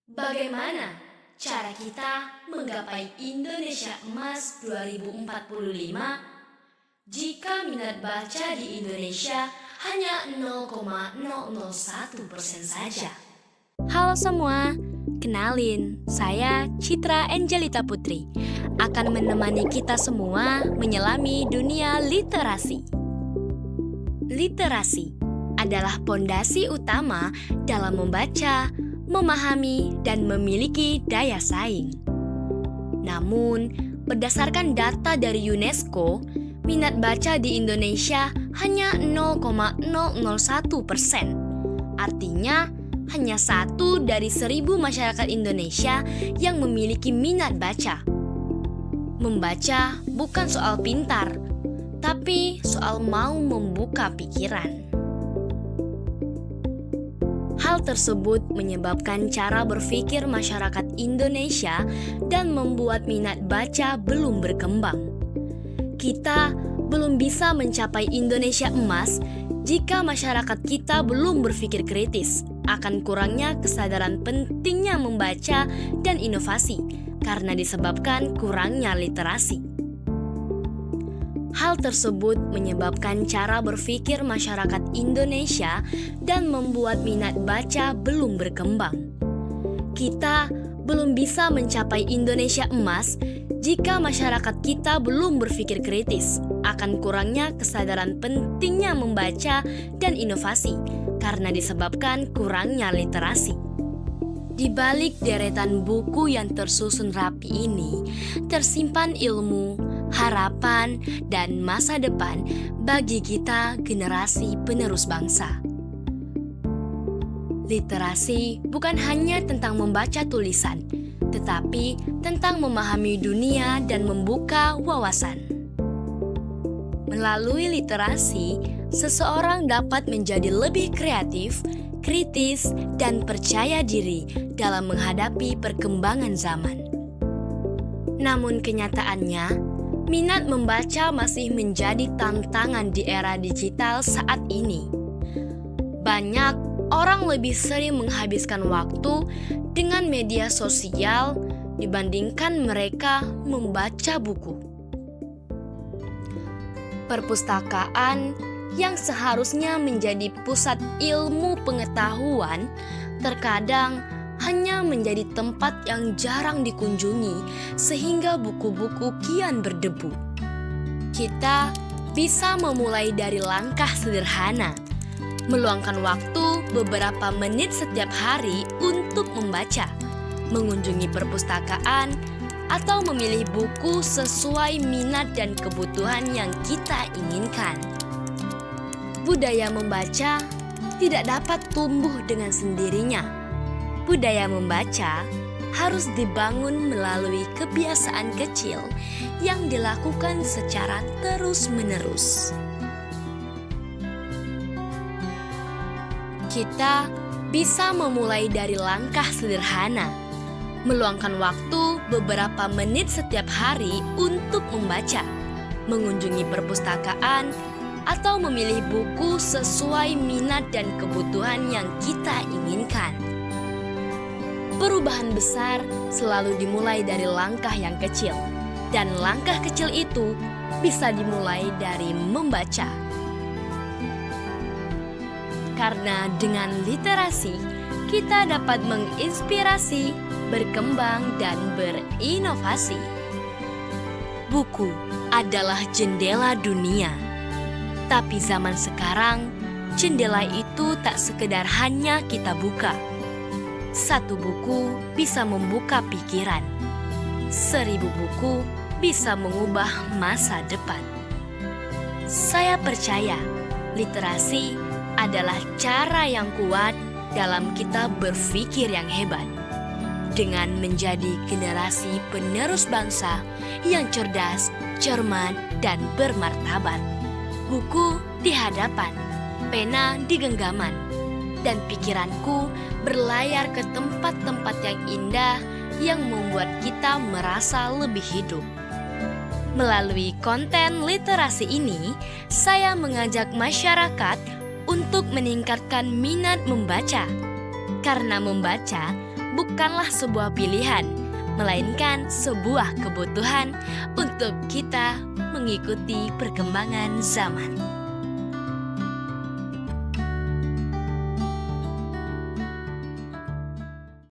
Bagaimana cara kita menggapai Indonesia Emas 2045 jika minat baca di Indonesia hanya 0,001% saja? Halo semua, kenalin, saya Citra Angelita Putri akan menemani kita semua menyelami dunia literasi. Literasi adalah pondasi utama dalam membaca, memahami, dan memiliki daya saing. Namun, berdasarkan data dari UNESCO, minat baca di Indonesia hanya 0,001%. Artinya, hanya 1 dari 1.000 masyarakat Indonesia yang memiliki minat baca. Membaca bukan soal pintar, tapi soal mau membuka pikiran. Hal tersebut menyebabkan cara berpikir masyarakat Indonesia dan membuat minat baca belum berkembang. Kita belum bisa mencapai Indonesia emas jika masyarakat kita belum berpikir kritis akan kurangnya kesadaran pentingnya membaca dan inovasi karena disebabkan kurangnya literasi. Hal tersebut menyebabkan cara berpikir masyarakat Indonesia dan membuat minat baca belum berkembang. Kita belum bisa mencapai Indonesia emas jika masyarakat kita belum berpikir kritis akan kurangnya kesadaran pentingnya membaca dan inovasi karena disebabkan kurangnya literasi. Di balik deretan buku yang tersusun rapi ini, tersimpan ilmu, harapan, dan masa depan bagi kita generasi penerus bangsa. Literasi bukan hanya tentang membaca tulisan, tetapi tentang memahami dunia dan membuka wawasan. Melalui literasi, seseorang dapat menjadi lebih kreatif, kritis, dan percaya diri dalam menghadapi perkembangan zaman. Namun kenyataannya, minat membaca masih menjadi tantangan di era digital saat ini. Banyak orang lebih sering menghabiskan waktu dengan media sosial dibandingkan mereka membaca buku. Perpustakaan yang seharusnya menjadi pusat ilmu pengetahuan terkadang hanya menjadi tempat yang jarang dikunjungi sehingga buku-buku kian berdebu. Kita bisa memulai dari langkah sederhana, meluangkan waktu beberapa menit setiap hari untuk membaca, mengunjungi perpustakaan, atau memilih buku sesuai minat dan kebutuhan yang kita inginkan. Budaya membaca tidak dapat tumbuh dengan sendirinya. Budaya membaca harus dibangun melalui kebiasaan kecil yang dilakukan secara terus-menerus. Kita bisa memulai dari langkah sederhana, meluangkan waktu beberapa menit setiap hari untuk membaca, mengunjungi perpustakaan, atau memilih buku sesuai minat dan kebutuhan yang kita inginkan. Perubahan besar selalu dimulai dari langkah yang kecil, dan langkah kecil itu bisa dimulai dari membaca. Karena dengan literasi, kita dapat menginspirasi, berkembang, dan berinovasi. Buku adalah jendela dunia. Tapi zaman sekarang, jendela itu tak sekedar hanya kita buka. 1 buku bisa membuka pikiran. 1.000 buku bisa mengubah masa depan. Saya percaya, literasi adalah cara yang kuat dalam kita berpikir yang hebat. Dengan menjadi generasi penerus bangsa yang cerdas, cermat, dan bermartabat. Buku di hadapan, pena di genggaman, dan pikiranku berlayar ke tempat-tempat yang indah yang membuat kita merasa lebih hidup. Melalui konten literasi ini, saya mengajak masyarakat untuk meningkatkan minat membaca. Karena membaca bukanlah sebuah pilihan, melainkan sebuah kebutuhan untuk kita mengikuti perkembangan zaman.